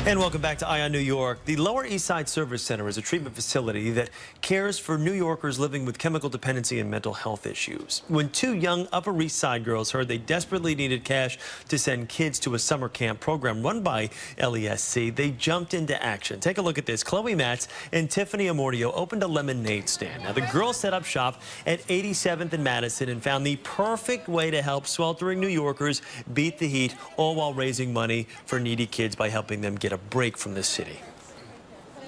And welcome back to Eye on New York. The Lower East Side Service Center is a treatment facility that cares for New Yorkers living with chemical dependency and mental health issues. When two young Upper East Side girls heard they desperately needed cash to send kids to a summer camp program run by LESC, they jumped into action. Take a look at this. Chloe Matz and Tiffany Amortio opened a lemonade stand. Now, the girls set up shop at 87th and Madison and found the perfect way to help sweltering New Yorkers beat the heat, all while raising money for needy kids by helping them get a break from the city.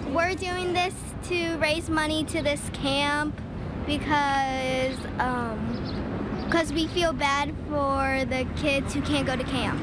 We're doing this to raise money to this camp because we feel bad for the kids who can't go to camp.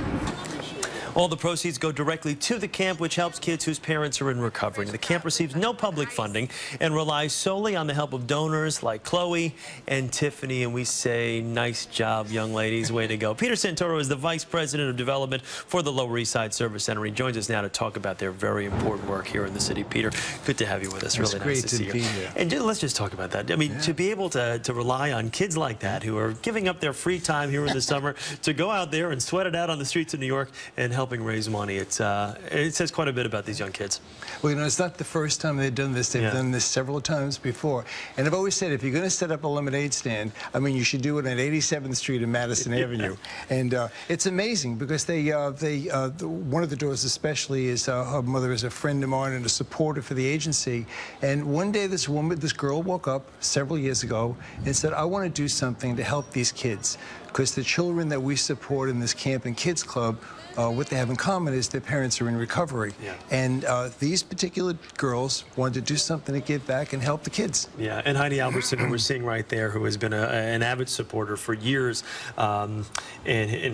All the proceeds go directly to the camp, which helps kids whose parents are in recovery. The camp receives no public funding and relies solely on the help of donors like Chloe and Tiffany. And we say, nice job, young ladies. Way to go. Peter Santoro is the Vice President of Development for the Lower East Side Service Center. He joins us now to talk about their very important work here in the city. Peter, good to have you with us. It's really nice to see you. Here. And let's just talk about that. I mean, to be able to rely on kids like that who are giving up their free time here in the summer to go out there and sweat it out on the streets of New York and helping raise money. It says quite a bit about these young kids. Well, you know, it's not the first time they've done this. They've done this several times before. And I've always said, if you're going to set up a lemonade stand, I mean, you should do it on 87th Street and Madison Avenue. And it's amazing because one of the daughters especially is her mother is a friend of mine and a supporter for the agency. And one day this girl woke up several years ago and said, I want to do something to help these kids. Because the children that we support in this camp and kids club, what they have in common is their parents are in recovery. And these particular girls wanted to do something to give back and help the kids. Yeah, and Heidi Albertsen, who we're seeing right there, who has been an avid supporter for years, and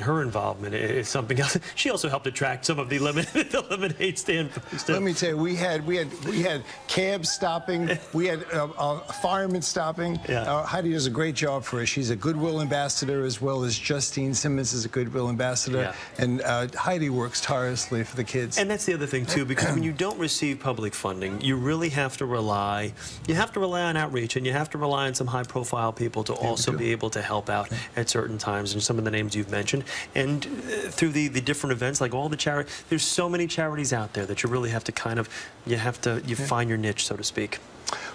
her involvement is something else. She also helped attract some of the lemonade stand folks. Let me tell you, we had cabs stopping, we had firemen stopping. Heidi does a great job for us. She's a Goodwill ambassador as well as Justine Simmons is a Goodwill ambassador. And Heidi works tirelessly for the kids. And that's the other thing, too, because when you don't receive public funding, you really have to rely on outreach, and you have to rely on some high-profile people to also be able to help out at certain times, and some of the names you've mentioned. And through the different events, like all the charity, there's so many charities out there that you really have to kind of, you find your niche, so to speak.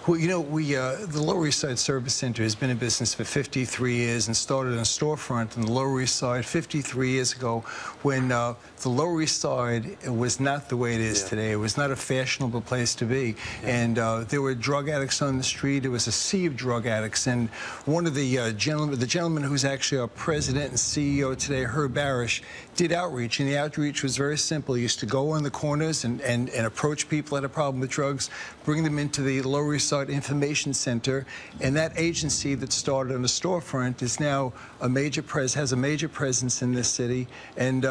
Well, you know, the Lower East Side Service Center has been in business for 53 years and started in a storefront in the Lower East Side 53 years ago when the Lower East Side was not the way it is today. It was not a fashionable place to be. And there were drug addicts on the street. It was a sea of drug addicts. And one of the gentleman who's actually our president and CEO today, Herb Barish, did outreach. And the outreach was very simple. He used to go on the corners and approach people that had a problem with drugs, bring them into the Lower East Side Information Center, and that agency that started on the storefront is now has a major presence in this city. And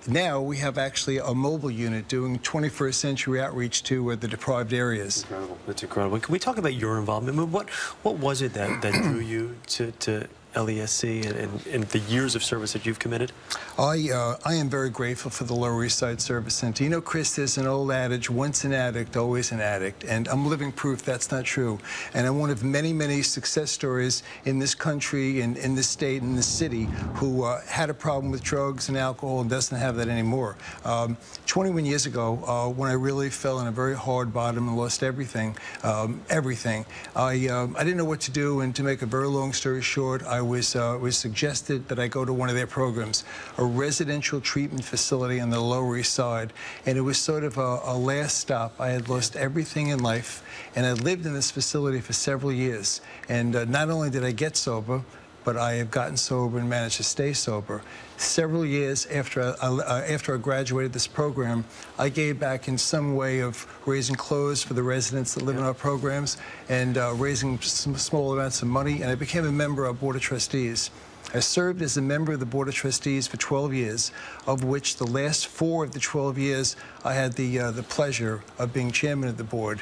now we have actually a mobile unit doing 21st century outreach to the deprived areas. Incredible. That's incredible. Can we talk about your involvement? I mean, what was it that drew you to LESC and the years of service that you've committed? I am very grateful for the Lower East Side Service Center. You know, Chris, there's an old adage, once an addict, always an addict. And I'm living proof that's not true. And I'm one of many, many success stories in this country, in this state, in this city, who had a problem with drugs and alcohol and doesn't have that anymore. 21 years ago, when I really fell in a very hard bottom and lost everything, I didn't know what to do. And to make a very long story short, I was suggested that I go to one of their programs, a residential treatment facility on the Lower East Side, and it was sort of a last stop. I had lost everything in life, and I lived in this facility for several years. And not only did I get sober, but I have gotten sober and managed to stay sober. Several years after I graduated this program, I gave back in some way of raising clothes for the residents that live in our programs and raising some small amounts of money, and I became a member of Board of Trustees. I served as a member of the Board of Trustees for 12 years, of which the last 4 of the 12 years I had the pleasure of being chairman of the board.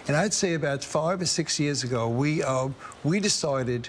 And I'd say about 5 or 6 years ago, we decided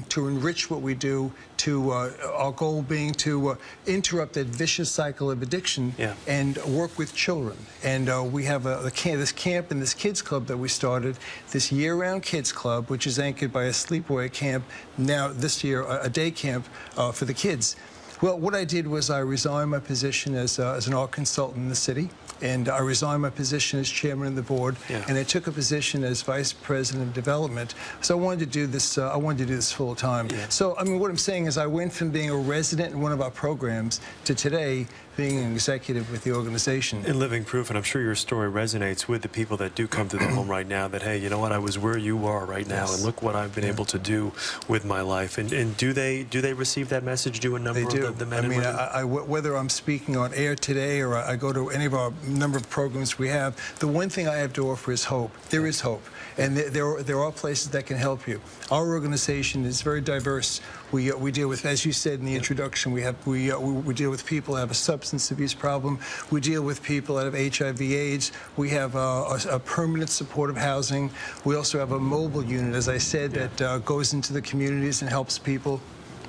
to enrich what we do, our goal being to interrupt that vicious cycle of addiction and work with children. And we have this camp and this kids club that we started, this year-round kids club, which is anchored by a sleepaway camp, now this year a day camp for the kids. Well, what I did was I resigned my position as an art consultant in the city, and I resigned my position as chairman of the board, and I took a position as vice president of development. So I wanted to do this. I wanted to do this full time. So I mean, what I'm saying is, I went from being a resident in one of our programs to today being an executive with the organization. And living proof, and I'm sure your story resonates with the people that do come to the home right now, that, hey, you know what, I was where you are right now, and look what I've been able to do with my life. And do they receive that message? Do a number of the men and women? I mean, whether I'm speaking on air today or I go to any of our number of programs we have, the one thing I have to offer is hope. There is hope. And there are places that can help you. Our organization is very diverse. We deal with, as you said in the introduction, we deal with people who have a substance abuse problem. We deal with people that have HIV/AIDS. We have a permanent supportive housing. We also have a mobile unit, as I said, that goes into the communities and helps people.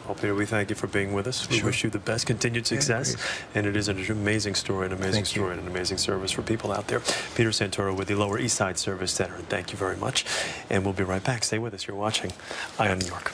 Well, Peter, we thank you for being with us. We wish you the best continued success. And it is an amazing story, and an amazing service for people out there. Peter Santoro with the Lower East Side Service Center. And thank you very much. And we'll be right back. Stay with us. You're watching Eye on New York.